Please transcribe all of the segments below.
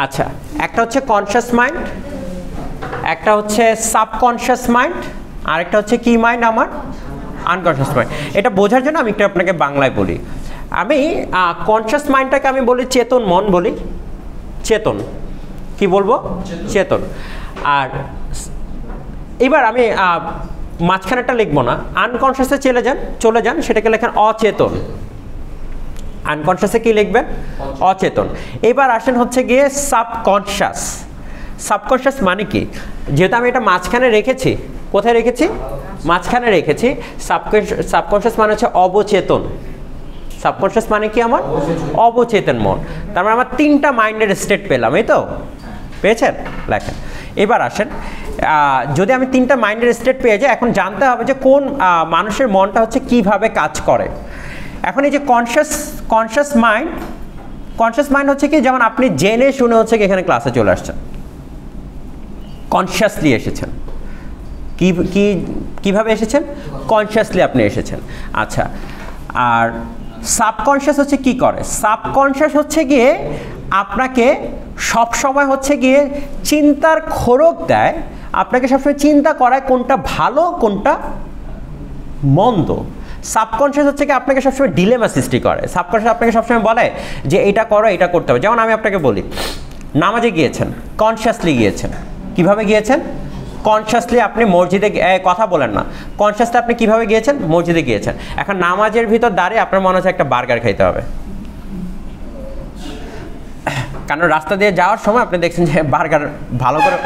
আচ্ছা, একটা হচ্ছে কনশাস মাইন্ড, একটা হচ্ছে সাবকনশাস মাইন্ড, আর একটা হচ্ছে কি মাইন্ড আমার আনকনশাস মাইন্ড। এটা বোঝার জন্য আমি একটু আপনাকে বাংলায় বলি। আমি কনশাস মাইন্ডটাকে আমি বলি চেতন মন বলি, চেতন কি বলবো চেতন। আর এবার আমি মাঝখানেরটা লিখবো না, আনকনশাসে চলে যান সেটাকে লেখেন অচেতন। আনকনশাসে কি লিখবেন অচেতন। এবার আসেন হচ্ছে গিয়ে সাবকনশাস। সাবকনশাস মানে কি, যেহেতু আমি এটা মাঝখানে রেখেছি, কোথায় রেখেছি মাঝখানে রেখেছি, সাবকনশাস মানে হচ্ছে অবচেতন। সাবকনশাস মানে কি আমার অবচেতন মন। তার মানে আমার তিনটা মাইন্ডের স্টেট পেলাম, এই তো পেয়েছেন লেখেন। এবার আসেন যদি আমি তিনটা মাইন্ডের স্টেট পেয়ে যাই, এখন জানতে হবে যে কোন মানুষের মনটা হচ্ছে কিভাবে কাজ করে। এখন এই যে কনশাস মাইন্ড হচ্ছে কি, যেমন আপনি জেনে শুনে হচ্ছে কি এখানে ক্লাসে চলে আসছেন, কনশাসলি এসেছেন। কিভাবে এসেছেন কনশাসলি আপনি এসেছেন। আচ্ছা, আর সাবকনশাস হচ্ছে কি করে, সাবকনশাস হচ্ছে গিয়ে আপনাকে সব সময় হচ্ছে গিয়ে চিন্তার খোরাক দেয়, আপনাকে সবসময় চিন্তা করায় কোনটা ভালো কোনটা মন্দ। সাবকনশাস হচ্ছে কি আপনাকে সবসময় ডিলেমা সৃষ্টি করে। সাবকনশাস আপনাকে সবসময় বলে যে এটা করো, এটা করতে হবে। যেমন আমি আপনাকে বলি, নামাজে গিয়েছেন, কনশাসলি গিয়েছেন। কিভাবে গিয়েছেন কনশাসলি, আপনি মসজিদে কথা বলেন না, কনশাসলি আপনি কিভাবে গিয়েছেন মসজিদে গিয়েছেন। এখন নামাজের ভিতর দাঁড়িয়ে আপনার মনে হচ্ছে একটা বার্গার খাইতে হবে, কারণ রাস্তা দিয়ে যাওয়ার সময় আপনি দেখছেন যে বার্গার ভালো করে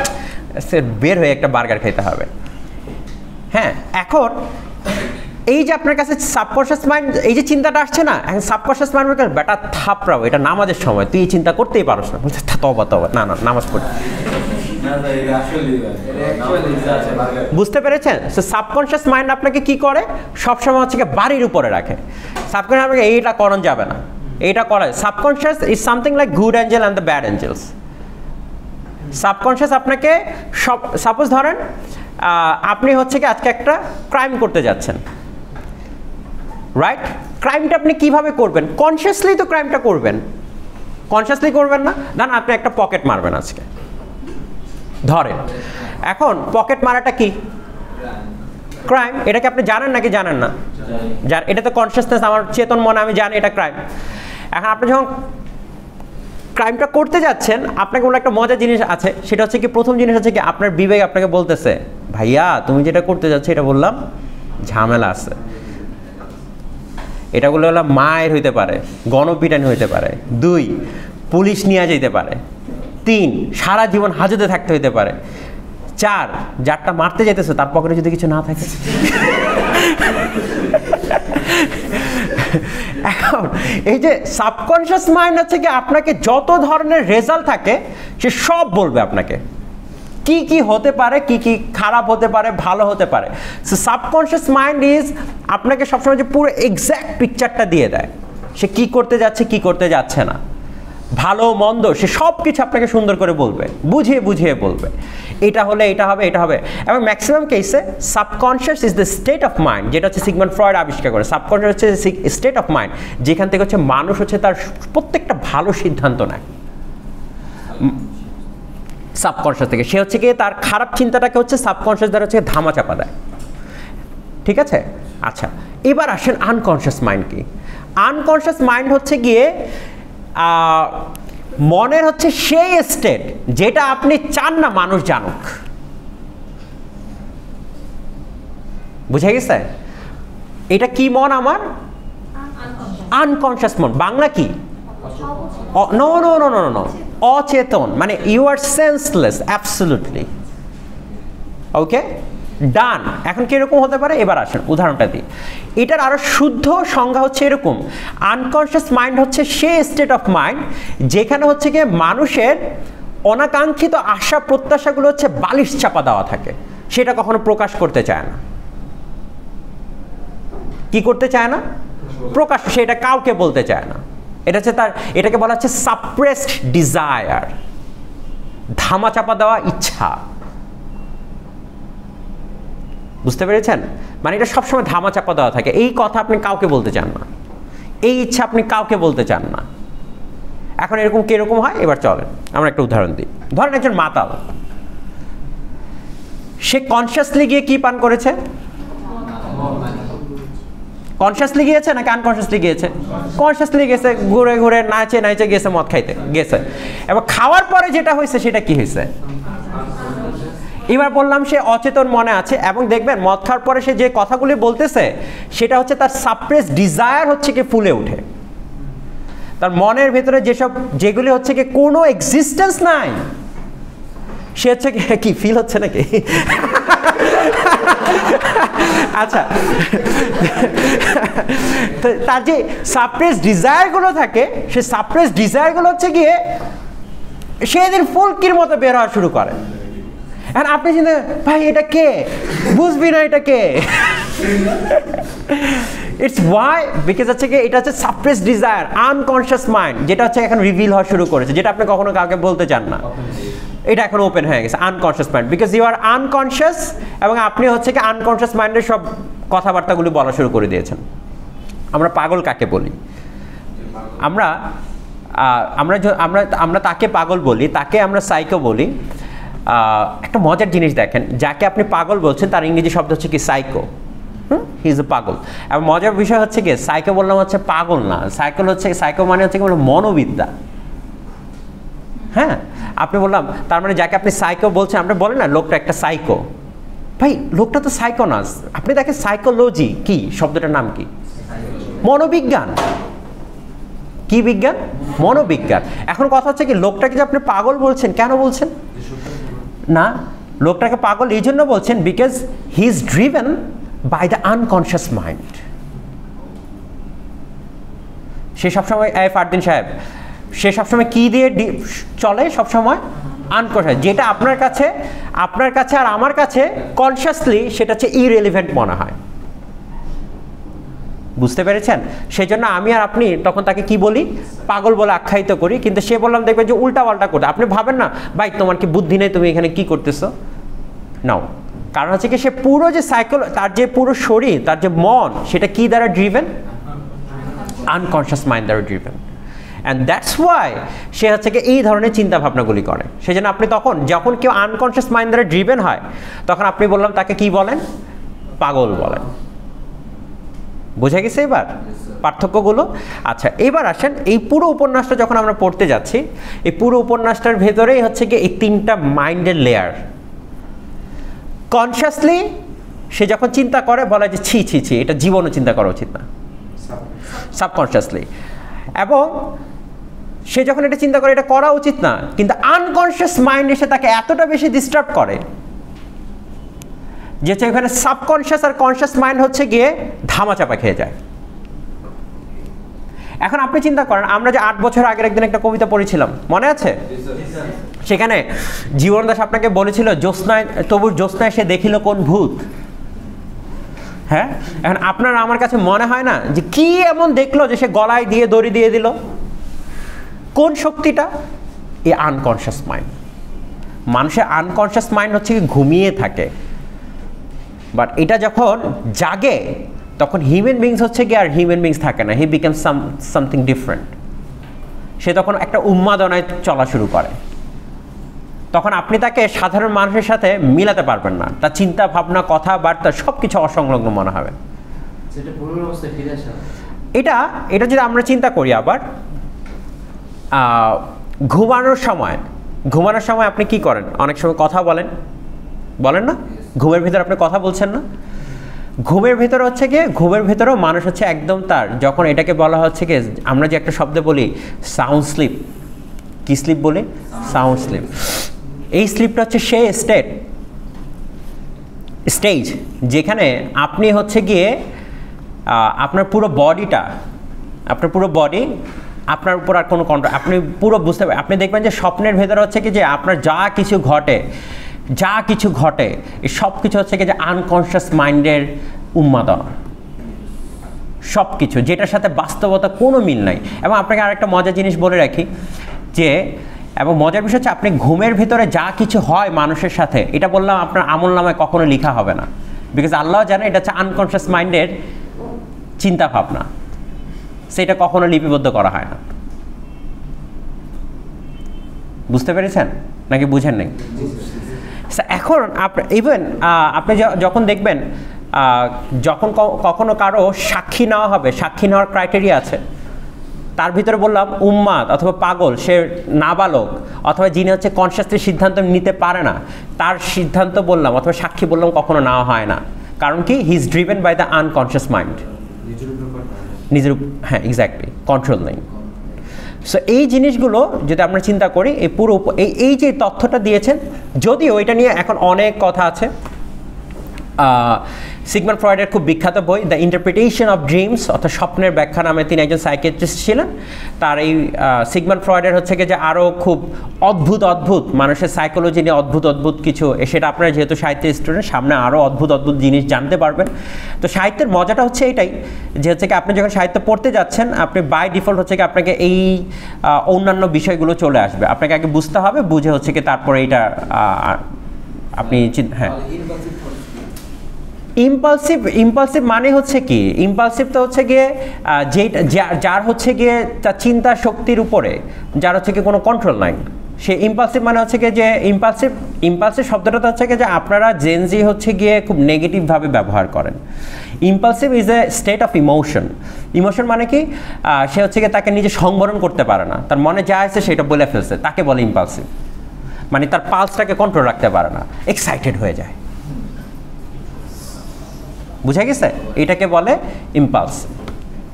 বের হয়ে একটা বার্গার খেতে হবে। হ্যাঁ, এখন এই যে আপনার কাছে সাবকনশাস মাইন্ড, এই যে চিন্তাটা আসছে না, এখন সাবকনশাস মাইন্ড বলতে বেটা থাপড়াও, এটা নামাজের সময় তুই এই চিন্তা করতেই পারোস না, বলতে তবা না নামাজ পড়ি। বুঝতে পেরেছেন? সাবকনশাস মাইন্ড আপনাকে কি করে, সবসময় হচ্ছে বাড়ির উপরে রাখে। সাবকনশাস আপনাকে এইটা করানো যাবে না, এইটা করা। Subconscious is something like good angel and the bad angels. Subconscious আপনাকে সাপোজ ধরেন আপনি হচ্ছে কি আজকে একটা ক্রাইম করতে যাচ্ছেন, রাইট? ক্রাইমটা আপনি কিভাবে করবেন, কনশাসলি তো ক্রাইমটা করবেন, কনশাসলি করবেন না। ধরেন আপনি একটা পকেট মারবেন আজকে, ধরেন এখন পকেট মারাটা কি ক্রাইম, এটাকে আপনি জানেন নাকি জানেন না? এটা তো কনশাসনেস, আমার চেতন মনে আমি জানি এটা ক্রাইম। এখন আপনি যখন ক্রাইমটা করতে যাচ্ছেন, আপনাকে বলে একটা মজার জিনিস আছে, সেটা হচ্ছে কি প্রথম জিনিস হচ্ছে কি আপনার বিবেক আপনাকে বলতেছে ভাইয়া তুমি যেটা করতে যাচ্ছ এটা বললাম ঝামেলা আছে, এটা বলে বললাম মায়ের হইতে পারে, গণপিটানি হইতে পারে, 2 পুলিশ নিয়ে যেতে পারে, 3 সারা জীবন হাজতে থাকতে হইতে পারে, 4 যারটা মারতে যেতেছে তার পকেটে যদি কিছু না থাকে। এখন এই যে সাবকনশাস মাইন্ড হচ্ছে কি আপনাকে যত ধরনের রেজাল্ট থাকে সে সব বলবে আপনাকে কি কি হতে পারে, কি কি খারাপ হতে পারে, ভালো হতে পারে। সো সাবকনশাস মাইন্ড ইজ আপনাকে সবসময় যে পুরো এক্স্যাক্ট পিকচারটা দিয়ে দেয়, সে কি করতে যাচ্ছে কি করতে যাচ্ছে না, ভালো মন্দ, সে সব কিছু আপনাকে সুন্দর করে বলবে, বুঝিয়ে বুঝিয়ে বলবে এটা হলে এটা হবে, এটা হবে। এবং ম্যাক্সিমাম কেসে subconscious is the state of mind, যেটা হচ্ছে সিগমন্ড ফ্রয়েড আবিষ্কার করে। সাবকনশাস হচ্ছে স্টেট অফ মাইন্ড যেখান থেকে হচ্ছে মানুষ হচ্ছে তার প্রত্যেকটা ভালো সিদ্ধান্ত নেয় সাবকনশাস থেকে। সে হচ্ছে গিয়ে তার খারাপ চিন্তাটাকে হচ্ছে সাবকনশাস দ্বারা হচ্ছে ধামাচাপা দেয়, ঠিক আছে? আচ্ছা, এবার আসেন আনকনশাস মাইন্ড কি। আনকনশাস মাইন্ড হচ্ছে গিয়ে মনের হচ্ছে সেই স্টেট যেটা আপনি চান না মানুষ জানুক। বুঝে গেছে? এটা কি মন আমার আনকনশাস মন। বাংলা কি? No no no no no, অচেতন, মানে you are senseless absolutely. Okay, done. এখন কিরকম হতে পারে এবার আসেন উদাহরণটা দিই। এটার আরো শুদ্ধ সংজ্ঞা হচ্ছে এরকম, আনকনশাস মাইন্ড হচ্ছে সেই স্টেট অফ মাইন্ড যেখানে হচ্ছে গিয়ে মানুষের অনাকাঙ্ক্ষিত আশা প্রত্যাশাগুলো হচ্ছে বালিশ চাপা দেওয়া থাকে, সেটা কখনো প্রকাশ করতে চায় না। কি করতে চায় না? প্রকাশ, সেটা কাউকে বলতে চায় না। এটা হচ্ছে তার, এটাকে বলা হচ্ছে সাপ্রেসড ডিজায়ার, ধামাচাপা দেওয়া ইচ্ছা। বুঝতে পেরেছেন? মানে এটা সবসময় ধামাচাপা দেওয়া থাকে, এই কথা আপনি কাউকে বলতে চান না, এই ইচ্ছা আপনি কাউকে বলতে চান না। এখন এরকম কিরকম হয় এবার চলেন আমরা একটা উদাহরণ দিই। ধরেন একজন মাতাল, সে কনসিয়াসলি গিয়ে কি পান করেছে? কনসিয়াসলি গিয়েছে নাকি আনকনসিয়াসলি গিয়েছে? কনসিয়াসলি গেছে, ঘুরে ঘুরে নাচে নাচে গেছে, মদ খাইতে গেছে। এবার খাওয়ার পরে যেটা হয়েছে সেটা কি হয়েছে? এবার বললাম সে অচেতন মনে আছে, এবং দেখবেন মদ খাওয়ার পরে সে যে কথাগুলি বলতেছে সেটা হচ্ছে তার সাপ্রেস ডিজায়ার হচ্ছে কি ফুলে ওঠে। তার মনের ভেতরে যেগুলি হচ্ছে কি কোনো এক্সিস্টেন্স নাই, সে হচ্ছে কি ফিল হচ্ছে নাকি? আচ্ছা, তার যে সাপ্রেস ডিজায়ারগুলো থাকে, সে সাপ্রেস ডিজায়ারগুলো হচ্ছে গিয়ে সেদিন ফুলকির মতো বের হওয়া শুরু করে। এখন আপনি চিন্তা, ভাই এটা কে? বুঝবি না এটা কে? ইটস ওয়াই বিকজ হচ্ছে কি এটা হচ্ছে সাপ্রেস ডিজায়ার, আনকনসিয়াস মাইন্ড, যেটা হচ্ছে এখন রিভিল হওয়া শুরু করেছে, যেটা আপনি কখনো কাউকে বলতে চান না, এটা এখন ওপেন হয়ে গেছে। Unconscious mind, because you are unconscious, এবং আপনি হচ্ছে কি আনকনসিয়াস মাইন্ডের সব কথাবার্তাগুলি বলা শুরু করে দিয়েছেন। আমরা পাগল কাকে বলি? আমরা আমরা আমরা আমরা তাকে পাগল বলি, তাকে আমরা সাইকো বলি। একটা মজার জিনিস দেখেন, যাকে আপনি পাগল বলছেন তার ইংরেজি শব্দ হচ্ছে কি সাইকো। হি ইজ এ পাগল। এবং মজার বিষয় হচ্ছে কি সাইকো বললাম হচ্ছে পাগল না, সাইকো মানে হচ্ছে কি মনোবিদ্যা। হ্যাঁ, আপনি বললাম তার মানে যাকে আপনি সাইকো বলছেন, আমরা বলেন না লোকটা একটা সাইকো, ভাই লোকটা তো সাইকো না। আপনি দেখেন সাইকোলজি কি, শব্দটার নাম কি? মনোবিজ্ঞান। কি বিজ্ঞান? মনোবিজ্ঞান। এখন কথা হচ্ছে কি লোকটাকে যে আপনি পাগল বলছেন, কেন বলছেন? না, লোকটাকে পাগল এই জন্য বলছেন because he is driven by the unconscious mind. সে সবসময় ফারদিন সাহেব, সে সবসময় কি দিয়ে চলে? সবসময় আনকনসিয়াস। যেটা আপনার কাছে আর আমার কাছে কনসিয়াসলি সেটা হচ্ছে ইররিলেভেন্ট মনে হয়। বুঝতে পেরেছেন? সেই জন্য আমি আর আপনি তখন তাকে কি বলি? পাগল বলে আখ্যায়িত করি। কিন্তু সে বললাম দেখবেন যে উল্টা পাল্টা করতে। আপনি ভাবেন না ভাই তোমার কি বুদ্ধি নেই, তুমি এখানে কি করতেছো? নাও, কারণ হচ্ছে কি সে পুরো যে তার যে পুরো শরীর, তার যে মন, সেটা কি দ্বারা ড্রিভেন? আনকনসিয়াস মাইন্ড দ্বারা ড্রিভেন। অ্যান্ড দ্যাটস ওয়াই সে হচ্ছে কি এই ধরনের চিন্তা ভাবনাগুলি করে। সেই জন্য আপনি যখন কেউ আনকনসিয়াস মাইন্ড দ্বারা ড্রিভেন হয়, তখন আপনি বললাম তাকে কি বলেন? পাগল বলেন। বুঝে গেছে এবার পার্থক্যগুলো? আচ্ছা, এবার আসেন এই পুরো উপন্যাসটা যখন আমরা পড়তে যাচ্ছি, এই পুরো উপন্যাসটার ভেতরেই হচ্ছে কি এই তিনটা মাইন্ডের লেয়ার। কনসিয়াসলি সে যখন চিন্তা করে বলে যে ছি ছি ছি, এটা জীবনও চিন্তা করা উচিত না। সাবকনসিয়াসলি, এবং সে যখন এটা চিন্তা করে এটা করা উচিত না, কিন্তু আনকনসিয়াস মাইন্ড এসে তাকে এতটা বেশি ডিস্টার্ব করে যে এখানে সাবকনসিয়াস আর কনসিয়াস মাইন্ড হচ্ছে গিয়ে ধামাচাপা খেয়ে যায়। এখন আপনি চিন্তা করেন, আমরা যে 8 বছর আগের একদিন একটা কবিতা পড়েছিলাম, মনে আছে? সেখানে জীবন দাস আপনাকে বলেছিল জ্যোৎস্নায় তবু জ্যোৎস্নায় সে দেখিল কোন ভূত। হ্যাঁ, এখন আপনার আমার কাছে মনে হয় না যে কি এমন দেখলো যে সে গলায় দিয়ে দড়ি দিয়ে দিল? কোন শক্তিটা? এই আনকনসিয়াস মাইন্ড। মানুষের আনকনসিয়াস মাইন্ড হচ্ছে কি ঘুমিয়ে থাকে, বাট এটা যখন জাগে তখন হিউম্যান বিংস হচ্ছে কি আর হিউম্যান বিংস থাকে না, হি বিকাম সামথিং ডিফারেন্ট। সে তখন একটা উন্মাদনায় চলা শুরু করে। তখন আপনি তাকে সাধারণ মানুষের সাথে মিলাতে পারবেন না, তার চিন্তা ভাবনা কথাবার্তা সব কিছু অসংলগ্ন মনে হবে। এটা যদি আমরা চিন্তা করি আবার ঘুমানোর সময় আপনি কি করেন? অনেক সময় কথা বলেন না? ঘুমের ভিতরে আপনি কথা বলছেন না? ঘুমের ভেতরে হচ্ছে কি, ঘুমের ভেতরেও মানুষ হচ্ছে একদম তার, যখন এটাকে বলা হচ্ছে কি আমরা যে একটা শব্দ বলি সাউন্ড স্লিপ। কি স্লিপ বলি? Sound sleep. এই স্লিপটা হচ্ছে সেই স্টেজ যেখানে আপনি হচ্ছে গিয়ে আপনার পুরো বডি আপনার উপর আর কোনো কন্ট্রোল, আপনি পুরো বুঝতে পারেন। আপনি দেখবেন যে স্বপ্নের ভেতরে হচ্ছে কি যে আপনার যা কিছু ঘটে এই সব কিছু হচ্ছে কি যে আনকনসিয়াস মাইন্ডের উন্মাদনা, সব কিছু যেটার সাথে বাস্তবতা কোনো মিল নাই। এবং আপনাকে আরেকটা মজার জিনিস বলে রাখি যে, এবং মজার বিষয় হচ্ছে আপনি ঘুমের ভিতরে যা কিছু হয় মানুষের সাথে, এটা বললাম আপনার আমলনামায় কখনো লেখা হবে না, বিকজ আল্লাহ জানে এটা হচ্ছে আনকনসিয়াস মাইন্ডের চিন্তা ভাবনা, সেটা কখনো লিপিবদ্ধ করা হয় না। বুঝতে পেরেছেন নাকি বুঝেন নাই? এখন ইভেন আপনি যখন দেখবেন যখন কখনো কারো সাক্ষী নেওয়া হবে, সাক্ষী নেওয়ার ক্রাইটেরিয়া আছে। তার ভিতরে বললাম উম্মাদ অথবা পাগল, সে নাবালক, অথবা যিনি হচ্ছে কনসিয়াসলি সিদ্ধান্ত নিতে পারে না, তার সিদ্ধান্ত বললাম অথবা সাক্ষী বললাম কখনো নেওয়া হয় না। কারণ কি? He is driven by the unconscious mind. নিজের, হ্যাঁ এক্স্যাক্টলি, কন্ট্রোল নেই। সো এই জিনিসগুলো যদি আমরা চিন্তা করি, এই পুরো এই যে তথ্যটা দিয়েছেন, যদিও এটা নিয়ে এখন অনেক কথা আছে। সিগমন্ড ফ্রয়েডের খুব বিখ্যাত বই দ্য ইন্টারপ্রিটেশন অফ ড্রিমস অর্থাৎ স্বপ্নের ব্যাখ্যা নামে, তিনি একজন সাইকিয়াট্রিস্ট ছিলেন। তার এই সিগমন্ড ফ্রয়েডের হচ্ছে কি যে আরও খুব অদ্ভুত মানুষের সাইকোলজি নিয়ে অদ্ভুত কিছু, সেটা আপনারা যেহেতু সাহিত্যের স্টুডেন্ট, সামনে আরও অদ্ভুত জিনিস জানতে পারবেন। তো সাহিত্যের মজাটা হচ্ছে এটাই যে হচ্ছে কি আপনি যখন সাহিত্য পড়তে যাচ্ছেন, আপনি বাই ডিফল্ট হচ্ছে কি আপনাকে এই অন্যান্য বিষয়গুলো চলে আসবে, আপনাকে আগে বুঝতে হবে, বুঝে হচ্ছে কি তারপরে এইটা আপনি হ্যাঁ। ইম্পালসিভ মানে হচ্ছে কি? ইম্পালসিভ তো হচ্ছে গিয়ে যার হচ্ছে গিয়ে তার চিন্তা শক্তির উপরে যার হচ্ছে কি কোনো কন্ট্রোল নাই, সে ইম্পালসিভ মানে হচ্ছে গিয়ে যে ইম্পালসিভ শব্দটা তো হচ্ছে গিয়ে যে আপনারা জেনজি হচ্ছে গিয়ে খুব নেগেটিভভাবে ব্যবহার করেন। Impulsive is a state of emotion মানে কি? সে হচ্ছে গিয়ে তাকে নিজে সংবরণ করতে পারে না, তার মনে যা আছে সেটা বলে ফেলছে, তাকে বলে ইম্পালসিভ। মানে তার পালসটাকে কন্ট্রোল রাখতে পারে না, এক্সাইটেড হয়ে যায়। বুঝা গেছে? এটাকে বলে ইম্পালস।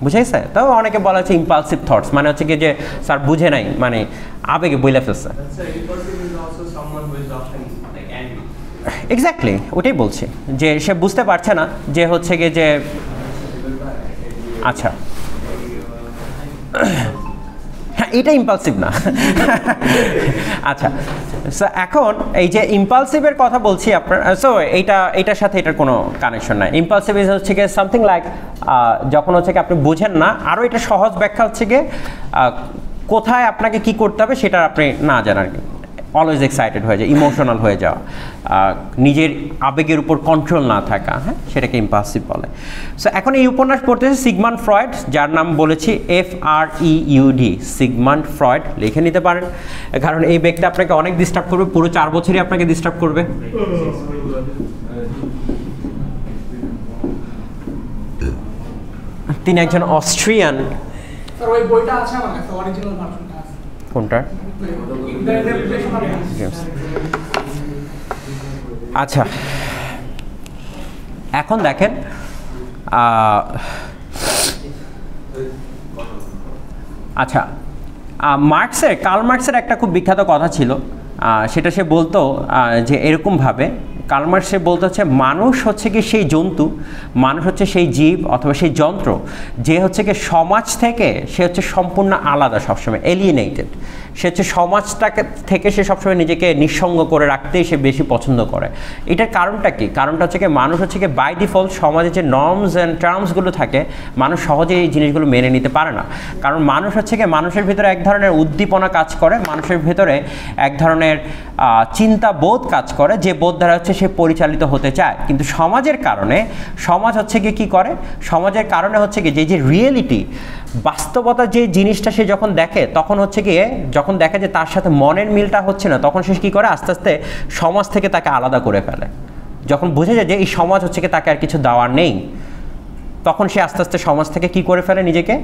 বুঝা গেছে? তাও অনেকে বলা হচ্ছে ইম্পালসিভ থটস, মানে হচ্ছে কি যে স্যার বুঝে নাই, মানে আবেগে বইলে ফেলছে। এক্স্যাক্টলি, ওটাই বলছি যে সে বুঝতে পারছে না যে হচ্ছে গিয়ে যে আচ্ছা হ্যাঁ এটা ইম্পালসিভ না। আচ্ছা, সো এখন এই যে ইম্পালসিভের কথা বলছি আপনার, সো এইটার সাথে এটার কোনো কানেকশন নাই। ইম্পালসিভ ইজ হচ্ছে গিয়ে সামথিং লাইক যখন হচ্ছে কি আপনি বুঝেন না, আরও এটা সহজ ব্যাখ্যা হচ্ছে গিয়ে কোথায় আপনাকে কি করতে হবে সেটা আপনি না জানার, অলওয়েজ এক্সাইটেড হয়ে যায়, ইমোশনাল হয়ে যাওয়া, নিজের আবেগের উপর কন্ট্রোল না থাকা, হ্যাঁ সেটাকে ইম্পালসিভ বলে। সো এখন এই উপন্যাস পড়তেছে সিগমন্ড ফ্রয়েড, যার নাম বলেছি FREUD, সিগমন্ড ফ্রয়েড লিখে নিতে পারেন, কারণ এই ব্যক্তি আপনাকে অনেক ডিস্টার্ব করবে, পুরো 4 বছরই আপনাকে ডিস্টার্ব করবে। তিনি একজন অস্ট্রিয়ান। কোনটা? আচ্ছা, এখন দেখেন আচ্ছা কার্ল মার্কসের একটা খুব বিখ্যাত কথা ছিল, সেটা সে বলতো যে এরকমভাবে, কার্ল মার্কস সে বলতে হচ্ছে মানুষ হচ্ছে কি সেই জন্তু, মানুষ হচ্ছে সেই জীব অথবা সেই যন্ত্র যে হচ্ছে কি সমাজ থেকে সে হচ্ছে সম্পূর্ণ আলাদা, সবসময় এলিয়েনেটেড। সে হচ্ছে সমাজটাকে থেকে সে সবসময় নিজেকে নিঃসঙ্গ করে রাখতেই সে বেশি পছন্দ করে। এটার কারণটা কি? কারণটা হচ্ছে কি মানুষ হচ্ছে কি বাই ডিফল্ট সমাজে যে নর্মস অ্যান্ড টার্মসগুলো থাকে, মানুষ সহজে এই জিনিসগুলো মেনে নিতে পারে না। কারণ মানুষ হচ্ছে কি মানুষের ভিতরে এক ধরনের উদ্দীপনা কাজ করে, মানুষের ভিতরে এক ধরনের চিন্তা বোধ কাজ করে, যে বোধ দ্বারা হচ্ছে সে পরিচালিত হতে চায়। কিন্তু সমাজের কারণে, সমাজ হচ্ছে গিয়ে কী করে, সমাজের কারণে হচ্ছে কি যে রিয়েলিটি, বাস্তবতা যে জিনিসটা সে যখন দেখে, তখন হচ্ছে গিয়ে যখন দেখে যে তার সাথে মনের মিলটা হচ্ছে না, তখন সে কী করে আস্তে আস্তে সমাজ থেকে তাকে আলাদা করে ফেলে। যখন বুঝে যায় যে এই সমাজ হচ্ছে কি তাকে আর কিছু দেওয়ার নেই, তখন সে আস্তে আস্তে সমাজ থেকে কি করে ফেলে, নিজেকে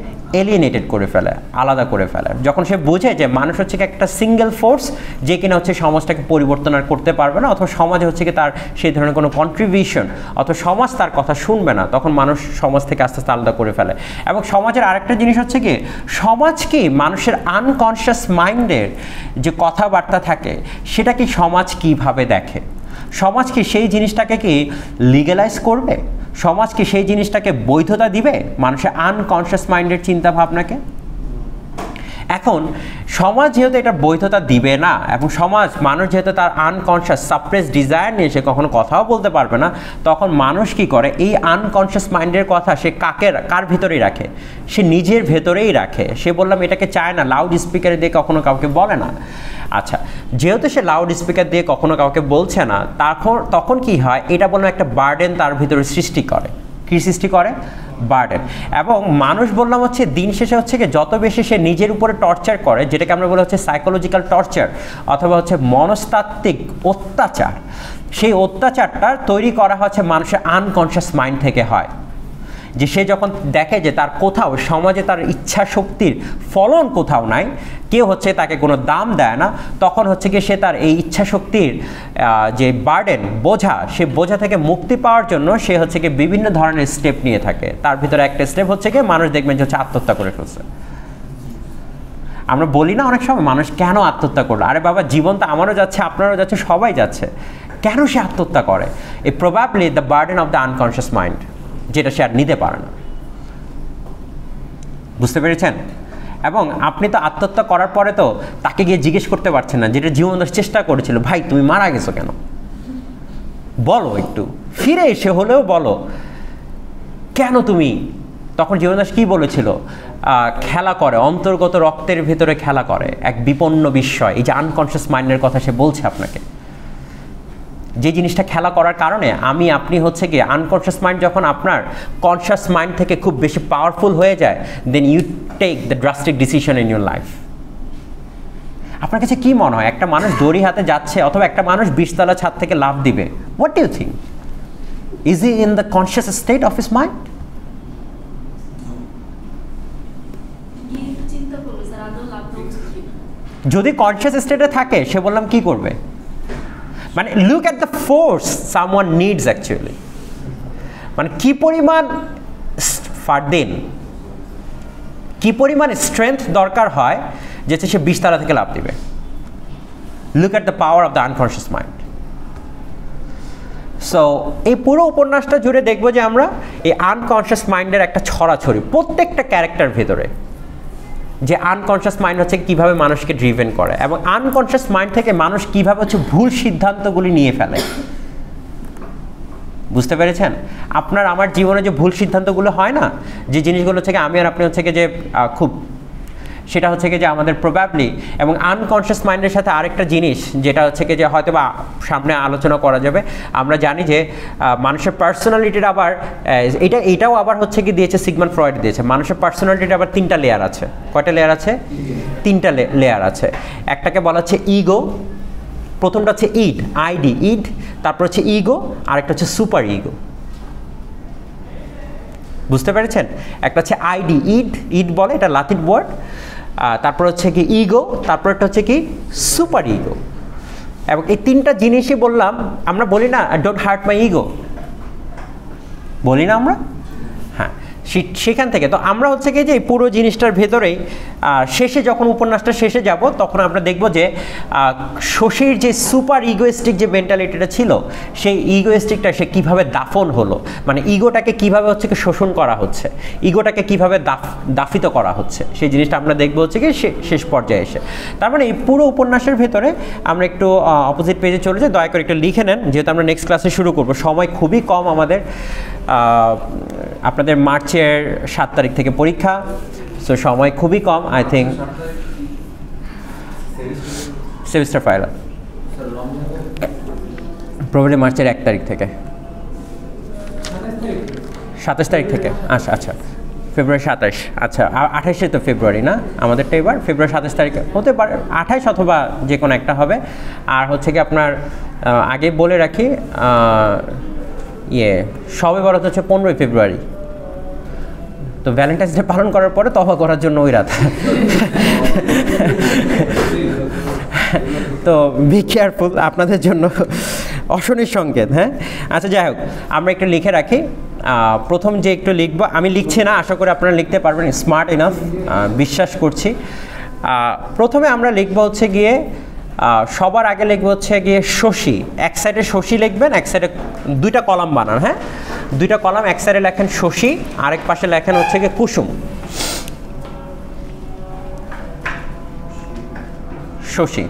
এলিয়েনেটেড করে ফেলে, আলাদা করে ফেলে। যখন সে বুঝে যে মানুষ হচ্ছে কি একটা সিঙ্গেল ফোর্স, যে কিনা হচ্ছে সমাজটাকে পরিবর্তন আর করতে পারবে না, অথবা সমাজে হচ্ছে কি তার সেই ধরনের কোনো কন্ট্রিবিউশন অথবা সমাজ তার কথা শুনবে না, তখন মানুষ সমাজ থেকে আস্তে আস্তে আলাদা করে ফেলে। এবং সমাজের আরেকটা জিনিস হচ্ছে কি, সমাজ কি মানুষের আনকনশিয়াস মাইন্ডের যে কথাবার্তা থাকে, সেটা কি সমাজ কিভাবে দেখে, সমাজ কি সেই জিনিসটাকে কি লিগ্যালাইজ করবে, সমাজ কি সেই জিনিসটাকে বৈধতা দিবে মানুষের আনকনশিয়াস মাইন্ডের চিন্তা ভাবনাকে? এখন সমাজ যেহেতু এটা বৈধতা দিবে না, এবং সমাজ মানুষ যেহেতু তার আনকনশিয়াস সাপ্রেস ডিজায়ার নিয়ে সে কখনো কথাও বলতে পারবে না, তখন মানুষ কি করে, এই আনকনশিয়াস মাইন্ডের কথা সে কার ভিতরেই রাখে, সে নিজের ভেতরেই রাখে। সে বললাম এটাকে চায় না, লাউড স্পিকারে দিয়ে কখনো কাউকে বলে না। আচ্ছা, যেহেতু সে লাউড স্পিকার দিয়ে কখনো কাউকে বলছে না, তখন কি হয়, এটা বললাম একটা বার্ডেন তার ভিতরে সৃষ্টি করে। কি সৃষ্টি করে? বার্ডেন। এবং মানুষ বললাম হচ্ছে দিন শেষে হচ্ছে কি যত বেশি সে নিজের উপরে টর্চার করে, যেটাকে আমরা বলি হচ্ছে সাইকোলজিক্যাল টর্চার অথবা হচ্ছে মনস্তাত্ত্বিক অত্যাচার, সেই অত্যাচারটা তৈরি করা হচ্ছে মানুষের আনকনশিয়াস মাইন্ড থেকে হয়। যে সে যখন দেখে যে তার কোথাও সমাজে তার ইচ্ছা শক্তির ফলন কোথাও নাই, কেউ হচ্ছে তাকে কোনো দাম দেয় না, তখন হচ্ছে কি সে তার এই ইচ্ছা শক্তির যে বার্ডেন বোঝা, সে বোঝা থেকে মুক্তি পাওয়ার জন্য সে হচ্ছে কি বিভিন্ন ধরনের স্টেপ নিয়ে থাকে। তার ভিতরে একটা স্টেপ হচ্ছে কি মানুষ দেখবেন যে হচ্ছে আত্মহত্যা করে ফেলছে। আমরা বলি না অনেক সময় মানুষ কেন আত্মহত্যা করলো, আরে বাবা জীবন তো আমারও যাচ্ছে, আপনারও যাচ্ছে, সবাই যাচ্ছে, কেন সে আত্মহত্যা করে? এই probably the burden of the unconscious mind, যেটা সে আর নিতে পারে না। বুঝতে পেরেছেন? এবং আপনি তো আত্মহত্যা করার পরে তো তাকে গিয়ে জিজ্ঞেস করতে পারছেন না, যেটা জীবন চেষ্টা করেছিল, ভাই তুমি মারা গেছো কেন, বলো, একটু ফিরে এসে হলেও বলো কেন তুমি। তখন জীবনদাস কি বলেছিল? খেলা করে, অন্তর্গত রক্তের ভেতরে খেলা করে এক বিপন্ন বিস্ময়। এই যে আনকনশিয়াস মাইন্ডের কথা সে বলছে আপনাকে, যে জিনিসটা খেলা করার কারণে আমি আপনি হচ্ছে গিয়ে আনকনশিয়াস মাইন্ড যখন আপনার কনশিয়াস মাইন্ড থেকে খুব বেশি পাওয়ারফুল হয়ে যায়, then you take the drastic decision in your life. আপনার কাছে কি মনে হয় একটা মানুষ দড়ি হাতে যাচ্ছে অথবা একটা মানুষ 20 তলা ছাদ থেকে লাফ দিবে, what do you think? Is he in the conscious state of his mind? যদি কনশিয়াস স্টেটে থাকে সে বললাম কি করবে, মানে look at the force someone needs actually, মানে কি পরিমাণ ফারদিন, কি পরিমাণ স্ট্রেংথ দরকার হয় যে সে 20 তলা থেকে লাফ দিবে। Look at the power of the unconscious mind. So এই পুরো উপন্যাসটা জুড়ে দেখবো যে আমরা এই আনকনশিয়াস মাইন্ডের একটা ছড়াছড়ি প্রত্যেকটা ক্যারেক্টার ভেতরে, যে আনকনশিয়াস মাইন্ড হচ্ছে কীভাবে মানুষকে ড্রিভেন করে এবং আনকনশিয়াস মাইন্ড থেকে মানুষ কীভাবে হচ্ছে ভুল সিদ্ধান্তগুলি নিয়ে ফেলে। বুঝতে পেরেছেন? আপনার আমার জীবনে যে ভুল সিদ্ধান্তগুলো হয় না, যে জিনিসগুলো থেকে আমি আর আপনি হচ্ছে যে খুব, সেটা হচ্ছে কি যে আমাদের প্রবাবলি এবং আনকনশিয়াস মাইন্ডের সাথে আরেকটা জিনিস যেটা হচ্ছে কি যে হয়তো বা সামনে আলোচনা করা যাবে। আমরা জানি যে মানুষের পার্সোনালিটির আবার এটাও আবার হচ্ছে কি দিয়েছে সিগমন্ড ফ্রয়েড দিয়েছে, মানুষের পার্সোনালিটির আবার 3টা লেয়ার আছে। কয়টা লেয়ার আছে? 3টা লেয়ার আছে। একটাকে বলা হচ্ছে ইগো, প্রথমটা হচ্ছে ইড, আইডি, ইড, তারপর হচ্ছে ইগো, আরেকটা হচ্ছে সুপার ইগো। বুঝতে পেরেছেন? একটা হচ্ছে আইডি, ইড, ইড বলে, এটা লাতিন ওয়ার্ড। তারপর হচ্ছে কি ইগো, তারপর একটা হচ্ছে কি সুপার ইগো। এবং এই 3টা জিনিসই বললাম, আমরা বলি না ডোন্ট হার্ট মাই ইগো, বলি না আমরা? হ্যাঁ, সেখান থেকে তো আমরা হচ্ছে কি যে এই পুরো জিনিসটার ভেতরেই শেষে যখন উপন্যাসটা শেষে যাব তখন আমরা দেখব যে শশীর যে সুপার ইগোয়েস্টিক যে মেন্টালিটিটা ছিল, সেই ইগোয়েস্টিকটা সে কীভাবে দাফন হলো, মানে ইগোটাকে কীভাবে হচ্ছে কি শোষণ করা হচ্ছে, ইগোটাকে কীভাবে দাফিত করা হচ্ছে, সেই জিনিসটা আমরা দেখব হচ্ছে কি শেষ পর্যায়ে এসে। তার মানে এই পুরো উপন্যাসের ভেতরে আমরা একটু অপোজিট পেজে চলে যাই, দয়া করে একটু লিখে নেন, যেহেতু আমরা নেক্সট ক্লাসে শুরু করব, সময় খুবই কম আমাদের। আপনাদের মার্চের 7 তারিখ থেকে পরীক্ষা, সো সময় খুবই কম। I think semester final probably মার্চের 1 তারিখ থেকে, 27 তারিখ থেকে। আচ্ছা আচ্ছা, ফেব্রুয়ারি 27, আচ্ছা 28 তো ফেব্রুয়ারি না আমাদেরটা, এবার ফেব্রুয়ারি 27 তারিখে হতে পারে, 28 অথবা যে কোনো একটা হবে। আর হচ্ছে কি আপনার আগে বলে রাখি, সবে বরাত হচ্ছে 15ই ফেব্রুয়ারি, তো ভ্যালেন্টাইন্স ডে পালন করার পরে তওবা করার জন্য ওই রাত। তো বি কেয়ারফুল, আপনাদের জন্য অশনির সংকেত। হ্যাঁ, আচ্ছা যাই হোক, আমরা একটু লিখে রাখি। প্রথম যে একটু লিখবো, আমি লিখছি না, আশা করি আপনারা লিখতে পারবেন, স্মার্ট ইনাফ বিশ্বাস করছি। প্রথমে আমরা লিখবো হচ্ছে গিয়ে, সবার আগে লিখবো হচ্ছে গিয়ে শশী। এক সাইডে শশী লিখবেন, এক সাইডে 2টা কলাম বানান। হ্যাঁ, 2টা কলাম, এক সাইডে লেখেন শশী, আরেক পাশে লেখেন হচ্ছে গিয়ে কুসুম। শশী,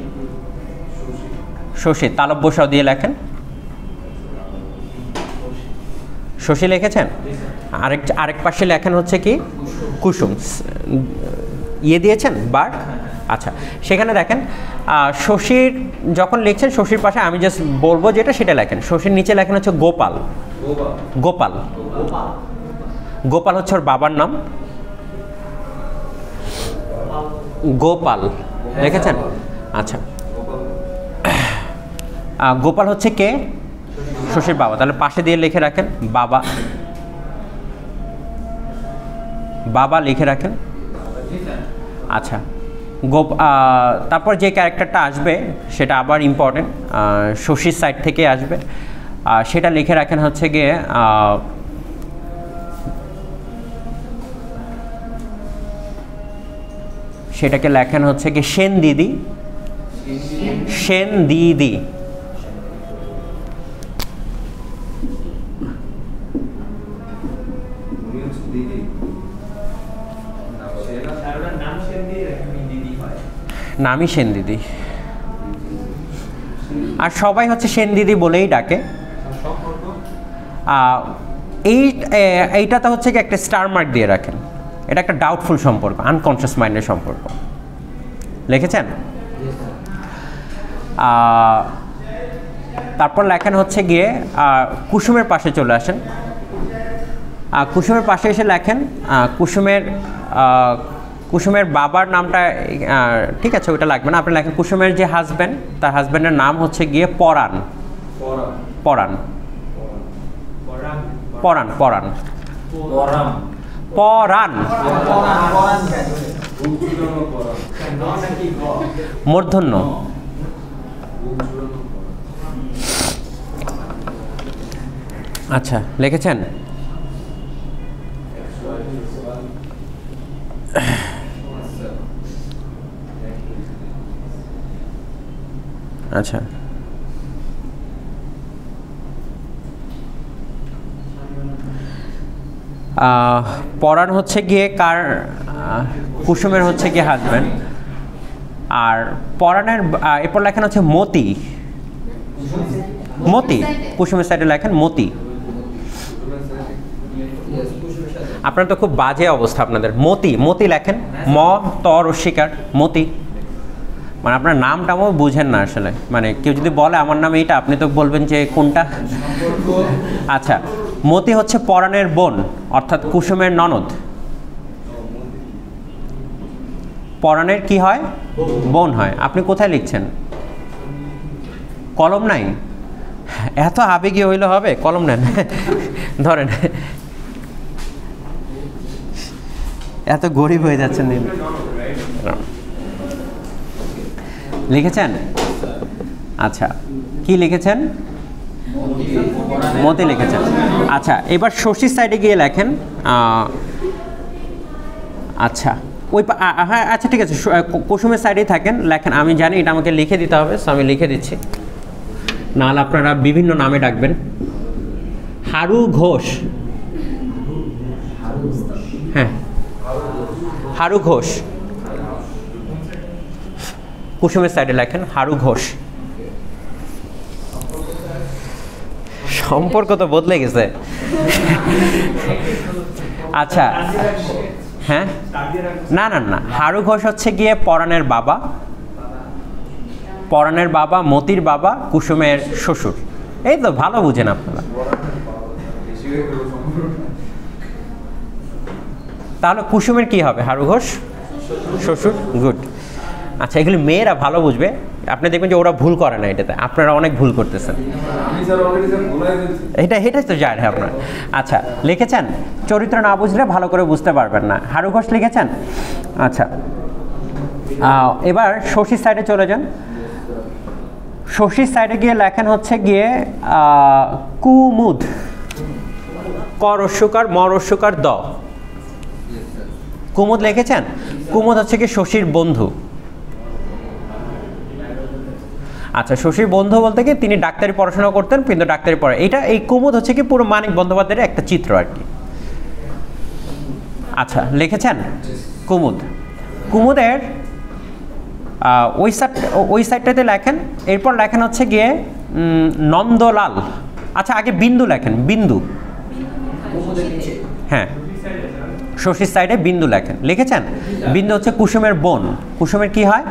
শশী তালব্য স দিয়ে লেখেন। শশী লিখেছেন? আরেক পাশে লেখেন হচ্ছে কি কুসুম, দিয়েছেন বার। আচ্ছা, সেখানে দেখেন শশীর যখন লিখছেন, শশীর পাশে আমি জাস্ট বলবো যেটা সেটা লেখেন। শশীর নিচে লেখেন হচ্ছে গোপাল, গোপাল, গোপাল হচ্ছে ওর বাবার নাম, গোপাল লিখেছেন। আচ্ছা, গোপাল হচ্ছে কে? শশীর বাবা, তাহলে পাশে দিয়ে লিখে রাখেন বাবা, বাবা লিখে রাখেন। আচ্ছা, তারপর যে ক্যারেক্টারটা আসবে সেটা আবার ইম্পর্টেন্ট, শশীর সাইড থেকে আসবে, সেটা লিখে রাখেন হচ্ছে গিয়ে সেটাকে লেখেন হচ্ছে গিয়ে সেন দিদি, সেন দিদি। নামই সেন দিদি, আর সবাই হচ্ছে সেন দিদি বলেই ডাকে। এইটাতে হচ্ছে কি একটা স্টার মার্ক দিয়ে রাখেন, এটা একটা ডাউটফুল সম্পর্ক, আনকনসিয়াস মাইন্ডের সম্পর্ক, লিখেছেন। তারপর লেখেন হচ্ছে গিয়ে কুসুমের পাশে চলে আসেন, কুসুমের পাশে এসে লেখেন কুসুমের বাবার নামটা, ঠিক আছে ওইটা লাগবে না, আপনি লেখেন কুসুমের যে হাজব্যান্ড, তার হাজব্যান্ডের নাম হচ্ছে গিয়ে পরাণ, পরাণ, পরাণ, পরাণ, পরাণ, মূর্ধন্য। আচ্ছা, লিখেছেন। আচ্ছা, পরাণ হচ্ছে গিয়ে কার? কুসুমের হচ্ছে গিয়ে হাজব্যান্ড। আর পরাণের এরপর লেখেন হচ্ছে মতি, মতি, কুসুমের সাইডে লেখেন মতি। আপনার তো খুব বাজে অবস্থা আপনাদের, মতি, মতি লেখেন, ম ত রস্বীকার, মতি। মানে আপনার নামটাও বুঝেন না আসলে, মানে কেউ যদি বলে আমার নাম এইটা, আপনি তো বলবেন যে কোনটা। আচ্ছা, মতি হচ্ছে পরাণের বোন, অর্থাৎ কুসুমের ননদ। পরাণের কি হয়? বোন হয়। আপনি কোথায় লিখছেন? কলম নাই? এত আবেগী হইলে হবে? কলম নেন, ধরেন। এত গরিব হয়ে যাচ্ছেন দিন। লিখেছেন? আচ্ছা, কি লিখেছেন? মতি লিখেছেন। আচ্ছা, এবার শশীর সাইডে গিয়ে লেখেন, আচ্ছা ওই, হ্যাঁ আচ্ছা ঠিক আছে, কুসুমের সাইডেই থাকেন, লেখেন। আমি জানি এটা আমাকে লিখে দিতে হবে, সো আমি লিখে দিচ্ছি, নাহলে আপনারা বিভিন্ন নামে ডাকবেন। হারু ঘোষ, হ্যাঁ হারু ঘোষ, কুসুমের সাইডে লেখেন হারু ঘোষ। সম্পর্ক তো বদলে গেছে। আচ্ছা, হ্যাঁ না না না, হারু ঘোষ হচ্ছে গিয়ে পরাণের বাবা, পরাণের বাবা, মতির বাবা, কুসুমের শ্বশুর। এই তো ভালো বুঝেন আপনারা। তাহলে কুসুমের কি হবে? হারু ঘোষ শ্বশুর। গুড। আচ্ছা, এগুলি মেয়েরা ভালো বুঝবে, আপনি দেখবেন যে ওরা ভুল করে না, এটাতে আপনারা অনেক ভুল করতেছেন। এটাই তো জানেন আপনার। আচ্ছা, লিখেছেন? চরিত্র না বুঝলে ভালো করে বুঝতে পারবেন না। হারু ঘোষ লিখেছেন? আচ্ছা, এবার শশীর সাইডে চলে যান। শশীর সাইডে গিয়ে লেখেন হচ্ছে গিয়ে কুমুদ, ক রস্যকার, ম রস্যকার, দ। কুমুদ লিখেছেন? কুমুদ হচ্ছে কি শশীর বন্ধু। আচ্ছা, শশীর বন্ধু বলতে কি তিনি ডাক্তারি পড়াশোনা করতেন, কিন্তু ডাক্তারি পড়া, এটা এই কুমুদ হচ্ছে কি পুরো মানিক বন্দ্যোপাধ্যায়ের একটা চিত্র আর কি। আচ্ছা, লিখেছেন কুমুদ। কুমুদের ওই সাইডটাতে লেখেন। এরপর লেখেন হচ্ছে গিয়ে নন্দলাল। আচ্ছা, আগে বিন্দু লেখেন, বিন্দু। হ্যাঁ, শশীর সাইডে বিন্দু লেখেন। লিখেছেন? বিন্দু হচ্ছে কুসুমের বোন। কুসুমের কি হয়?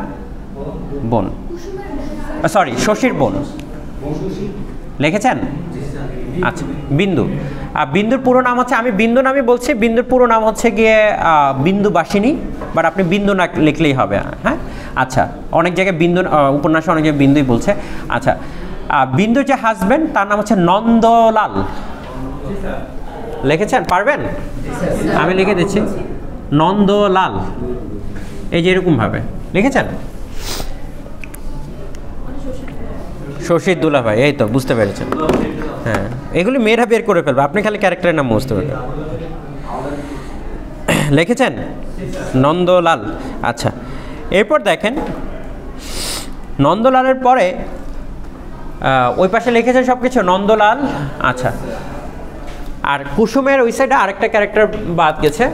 বোন, সরি শশীর বোন। লিখেছেন? আচ্ছা বিন্দু, বিন্দুর পুরো নাম হচ্ছে, আমি বিন্দু নামই বলছি, বিন্দুর পুরো নাম হচ্ছে গিয়ে বিন্দুবাসিনী, বাট আপনি বিন্দু না লিখলেই হবে। হ্যাঁ আচ্ছা, অনেক জায়গায় বিন্দু, উপন্যাসে অনেক জায়গায় বিন্দুই বলছে। আচ্ছা, বিন্দুর যে হাজব্যান্ড তার নাম হচ্ছে নন্দলাল। লিখেছেন? পারবেন? আমি লিখে দিচ্ছি, নন্দলাল, এই যে এরকমভাবে লিখেছেন। শশীর দুলাভাই, এই তো বুঝতে পেরেছেন। হ্যাঁ, এগুলি মেয়েরা বের করে ফেলবে, আপনি খালি ক্যারেক্টারের নাম বুঝতে পারবেন। লিখেছেন নন্দলাল। আচ্ছা, এরপর দেখেন নন্দলালের পরে ওই পাশে লিখেছেন সব কিছু নন্দলাল। আচ্ছা, আর কুসুমের ওই সাইডে আরেকটা ক্যারেক্টার বাদ গেছে,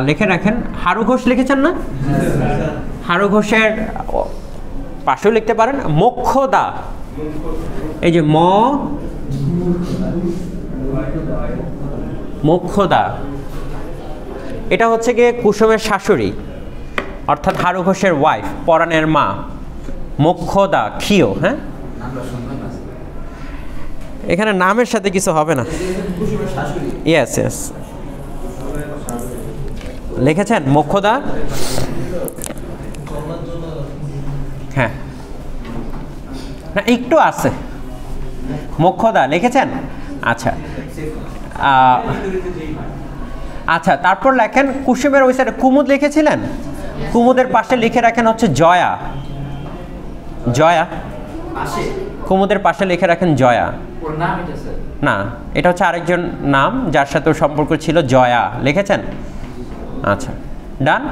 লিখে রাখেন হারু ঘোষ। লিখেছেন না? হারু ঘোষের পাশেও লিখতে পারেন মোক্ষদা, এই যে মোক্ষদা, এটা হচ্ছে গিয়ে কুসুমের শাশুড়ি, অর্থাৎ হারু ঘোষের ওয়াইফ, পরাণের মা, মোক্ষদা খিও। হ্যাঁ, এখানে নামের সাথে কিছু হবে না। ইয়েস ইয়েস, লিখেছেন মোক্ষদা। হ্যাঁ না, একটু আছে, মোক্ষদা লিখেছেন। আচ্ছা আচ্ছা, তারপর লেখেন কুসুমের ওই সাইডে কুমুদ লিখেছিলেন, কুমুদের পাশে লিখে রাখেন হচ্ছে জয়া। জয়া, কুমুদের পাশে লিখে রাখেন জয়া। না, এটা হচ্ছে আরেকজন নাম যার সাথে সম্পর্ক ছিল, জয়া। লিখেছেন? আচ্ছা, ডান।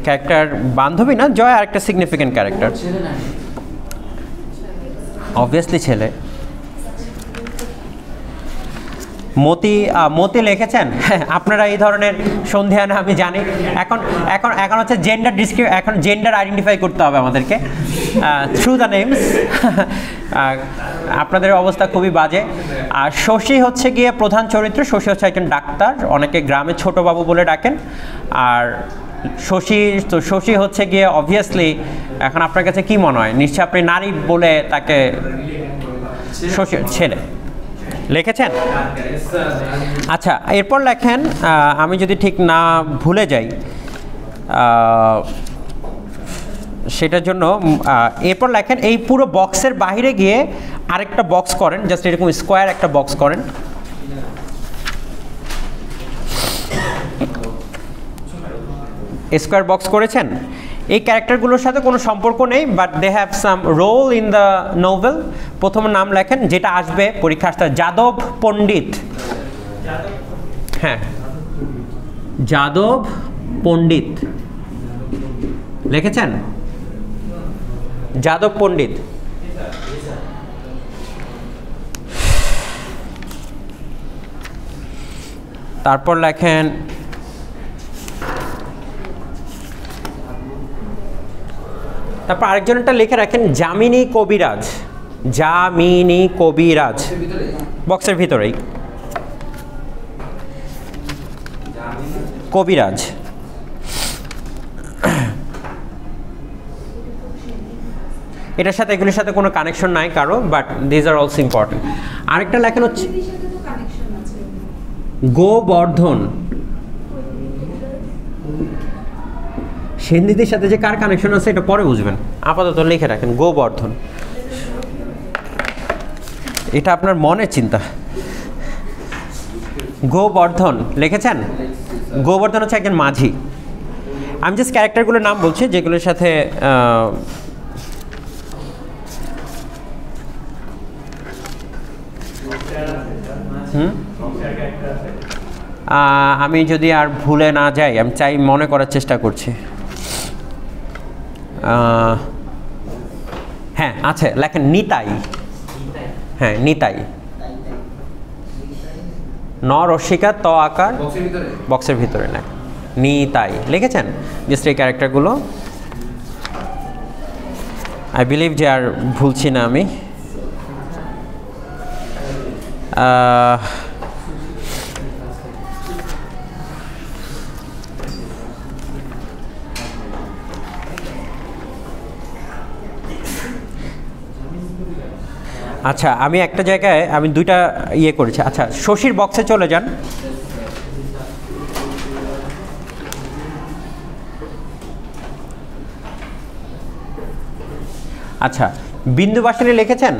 ক্যারেক্টার বান্ধবী না, জয়া আরেকটা সিগনিফিকেন্ট ক্যারেক্টার, অবভিয়াসলি ছেলে। মতি, মতি লিখেছেন। আপনারা এই ধরনের সন্ধিহান আমি জানি। এখন এখন এখন হচ্ছে জেন্ডার এখন জেন্ডার আইডেন্টিফাই করতে হবে আমাদেরকে থ্রু দ্য নেমস। আপনাদের অবস্থা খুবই বাজে। আর শশী হচ্ছে গিয়ে প্রধান চরিত্র, শশী হচ্ছে একজন ডাক্তার, অনেকে গ্রামে ছোটবাবু বলে ডাকেন। আর শশী হচ্ছে গিয়ে অবভিয়াসলি, এখন আপনার কাছে কি মনে হয়, নিশ্চয়ই আপনি নারী বলে তাকে শশী ছেলে লিখেছেন। আচ্ছা, এরপর লেখেন, আমি যদি ঠিক না ভুলে যাই সেটার জন্য, এরপর লেখেন এই পুরো বক্সের বাইরে গিয়ে আরেকটা বক্স করেন, জাস্ট এরকম স্কোয়ার একটা বক্স করেন। স্কোয়ার বক্স করেছেন। এই ক্যারেক্টারগুলোর সাথে কোনো সম্পর্ক নেই, but they have some role in the novel. প্রথম নাম লেখেন, যেটা আসবে পরীক্ষা আসতে, যাদব পণ্ডিত। হ্যাঁ, যাদব পণ্ডিত লিখেছেন? যাদব পণ্ডিত। তারপর লেখেন তারপর আরেকজনটা লিখে রাখেন যামিনী কবিরাজ। যামিনী কবিরাজ, বক্সের ভিতরেই কবিরাজ। এটার সাথে এগুলির সাথে কোনো কানেকশন নাই কারো, but these are also important. আরেকটা লেখেন হচ্ছে গোবর্ধন। সেনদিদির সাথে যে কার কানেকশন আছে এটা পরে বুঝবেন, আপাতত লিখে রাখেন গোবর্ধন। এটা আপনার মনের চিন্তা। গোবর্ধন লিখেছেন? গোবর্ধন হচ্ছে একজন মাঝি। আমি জাস্ট ক্যারেক্টারগুলোর নাম বলছি যেগুলোর সাথে আমি যদি আর ভুলে না যাই, আমি চাই মনে করার চেষ্টা করছি। হ্যাঁ আচ্ছা, লেখেন নিতাই। হ্যাঁ, নিতাই, ন রসিকা ত আকার, বক্সের ভিতরে লেখ নিতাই। লিখেছেন? জাস্ট এই ক্যারেক্টারগুলো আই বিলিভ যে আর ভুলছি না আমি। আচ্ছা আমি একটা জায়গায় আমি দুইটা ইয়ে করেছি। আচ্ছা শশীর বক্সে চলে যান। আচ্ছা বিন্দুবাসিনী লিখেছেন?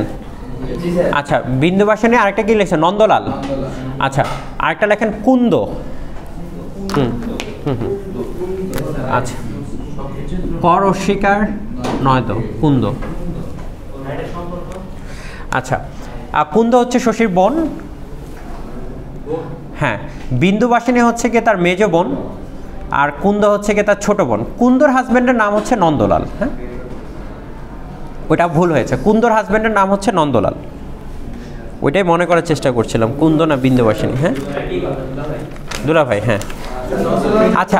আচ্ছা বিন্দুবাসিনী আরেকটা কি লিখছেন? নন্দলাল। আচ্ছা আরেকটা লেখেন কুন্দ। আচ্ছা কর অস্বীকার নয় তো, কুন্দ। আচ্ছা কুন্দ হচ্ছে শশীর বোন। হ্যাঁ বিন্দুবাসিনী হচ্ছে কি তার মেজ বোন, আর কুন্দ হচ্ছে কি তার ছোট বোন। কুন্দর হাজবেন্ডের নাম হচ্ছে নন্দলাল। হ্যাঁ ওইটা ভুল হয়েছে, কুন্দর হাজবেন্ডের নাম হচ্ছে নন্দলাল। ওইটাই মনে করার চেষ্টা করছিলাম, কুন্দ না বিন্দুবাসিনী। হ্যাঁ দুলাভাই। হ্যাঁ আচ্ছা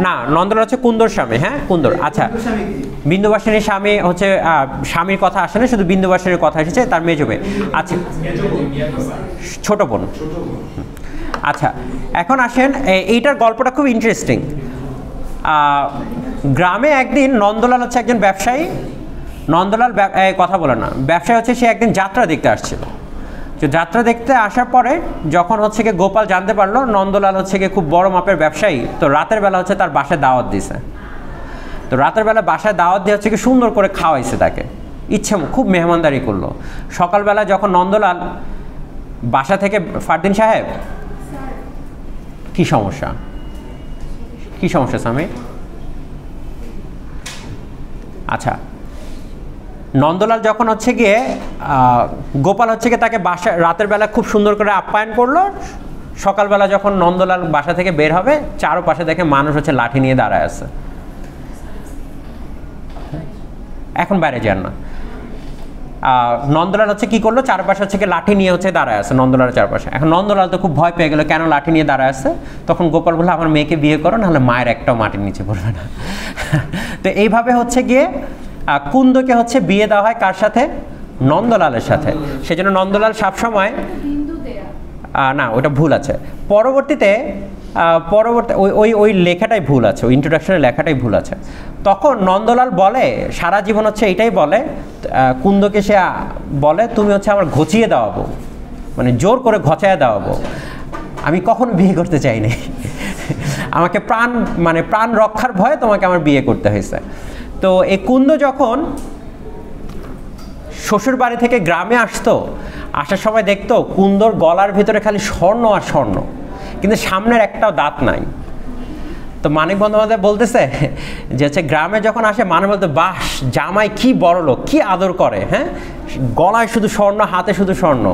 না নন্দলাল হচ্ছে কুন্দর স্বামী। হ্যাঁ কুন্দর। আচ্ছা বিন্দুবাসিনীর স্বামী হচ্ছে স্বামীর কথা আসে না, শুধু বিন্দুবাসিনীর কথা এসেছে, তার মেজ মেয়ে। আচ্ছা ছোট বোন। আচ্ছা এখন আসেন, এইটার গল্পটা খুব ইন্টারেস্টিং। গ্রামে একদিন নন্দলাল হচ্ছে একজন ব্যবসায়ী। নন্দলাল কথা বলে না, ব্যবসায়ী হচ্ছে সে একদিন যাত্রা দেখতে আসছিল। তো যাত্রা দেখতে আসার পরে যখন হচ্ছে কি গোপাল জানতে পারলো নন্দলাল হচ্ছে কি খুব বড় মাপের ব্যবসায়ী, তো রাতের বেলা হচ্ছে তার বাসায় দাওয়াত দিয়েছে। তো রাতের বেলা বাসায় দাওয়াত দিয়ে হচ্ছে কি সুন্দর করে খাওয়াইছে তাকে, ইচ্ছে খুব মেহমানদারি করলো। সকালবেলা যখন নন্দলাল বাসা থেকে, ফারদিন সাহেব কি সমস্যা? কি সমস্যা স্বামী? আচ্ছা নন্দলাল যখন হচ্ছে গিয়ে গোপাল হচ্ছে গিয়ে তাকে বাসা রাতের বেলা খুব সুন্দর করে আপ্যায়ন করলো। সকালবেলা যখন নন্দলাল বাসা থেকে বের হবে, চারপাশে দেখে মানুষ হচ্ছে লাঠি নিয়ে দাঁড়ায় আছে। এখন বাইরে যান না। নন্দলাল হচ্ছে কি করলো, চারপাশে হচ্ছে লাঠি নিয়ে হচ্ছে দাঁড়ায় আছে নন্দলালের চারপাশে। এখন নন্দলাল তো খুব ভয় পেয়ে গেল, কেন লাঠি নিয়ে দাঁড়ায় আছে। তখন গোপাল বললো আমার মেয়েকে বিয়ে করো, নাহলে মায়ের একটাও মাটির নিচে পড়বে না। তো এইভাবে হচ্ছে গিয়ে কুন্দকে হচ্ছে বিয়ে দেওয়া হয় কার সাথে? নন্দলালের সাথে। সেজন্য নন্দলাল সবসময়, না ওটা ভুল আছে, পরবর্তীতে ওই লেখাটাই ভুল আছে, ওই ইন্ট্রোডাকশনের লেখাটাই ভুল আছে। তখন নন্দলাল বলে, সারা জীবন হচ্ছে এইটাই বলে কুন্দকে, সে বলে তুমি হচ্ছে আমার ঘচিয়ে দেওয়াবো, মানে জোর করে ঘচায় দেওয়াবো। আমি কখনো বিয়ে করতে চাইনি, আমাকে প্রাণ রক্ষার ভয়ে তোমাকে আমার বিয়ে করতে হয়েছে। তো এই কুন্দ যখন শ্বশুর বাড়ি থেকে গ্রামে আসতো, আসার সময় দেখতো কুন্দর গলার ভিতরে খালি স্বর্ণ আর স্বর্ণ, কিন্তু সামনের একটাও দাঁত নাই। তো মানিক বন্দ্যোপাধ্যায় বলতেছে যে হচ্ছে গ্রামে যখন আসে মানুষ বলতে, বাস জামাই কি বড় লোক, কি আদর করে, হ্যাঁ গলায় শুধু স্বর্ণ, হাতে শুধু স্বর্ণ।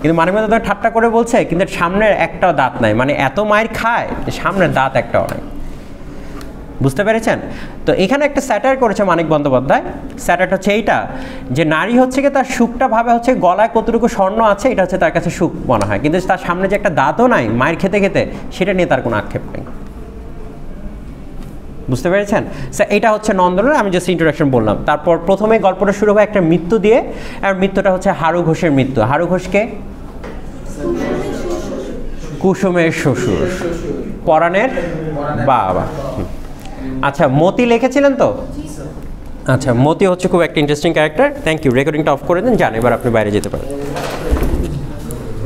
কিন্তু মানিক বন্দ্যোপাধ্যায় ঠাট্টা করে বলছে কিন্তু সামনের একটাও দাঁত নাই, মানে এত মায়ের খায় সামনের দাঁত একটাও নাই। বুঝতে পেরেছেন? তো এখানে একটা স্যাটার করেছে মানিক বন্দ্যোপাধ্যায়। স্যাটারটা হচ্ছে এইটা, যে নারী হচ্ছে কি তার সুখটা ভাবে হচ্ছে গলায় কতটুকু স্বর্ণ আছে, এটা হচ্ছে তার কাছে সুখ মনে হয়, কিন্তু তার সামনে যে একটা দাঁতও নাই মায়ের খেতে খেতে, সেটা নিয়ে তার কোনো আক্ষেপ নেই। বুঝতে পেরেছেন? এটা হচ্ছে নন্দলাল, আমি জাস্ট ইন্ট্রোডাকশন বললাম। তারপর প্রথমে গল্পটা শুরু হয় একটা মৃত্যু দিয়ে, আর মৃত্যুটা হচ্ছে হারু ঘোষের মৃত্যু। হারু ঘোষকে কুসুমের শ্বশুর, পরাণের বাবা। আচ্ছা মতি লিখেছিলেন তো? আচ্ছা মতি হচ্ছে খুব একটা ইন্টারেস্টিং ক্যারেক্টার। Thank you. রেকর্ডিংটা অফ করে দেন, যান এবার আপনি বাইরে যেতে পারেন।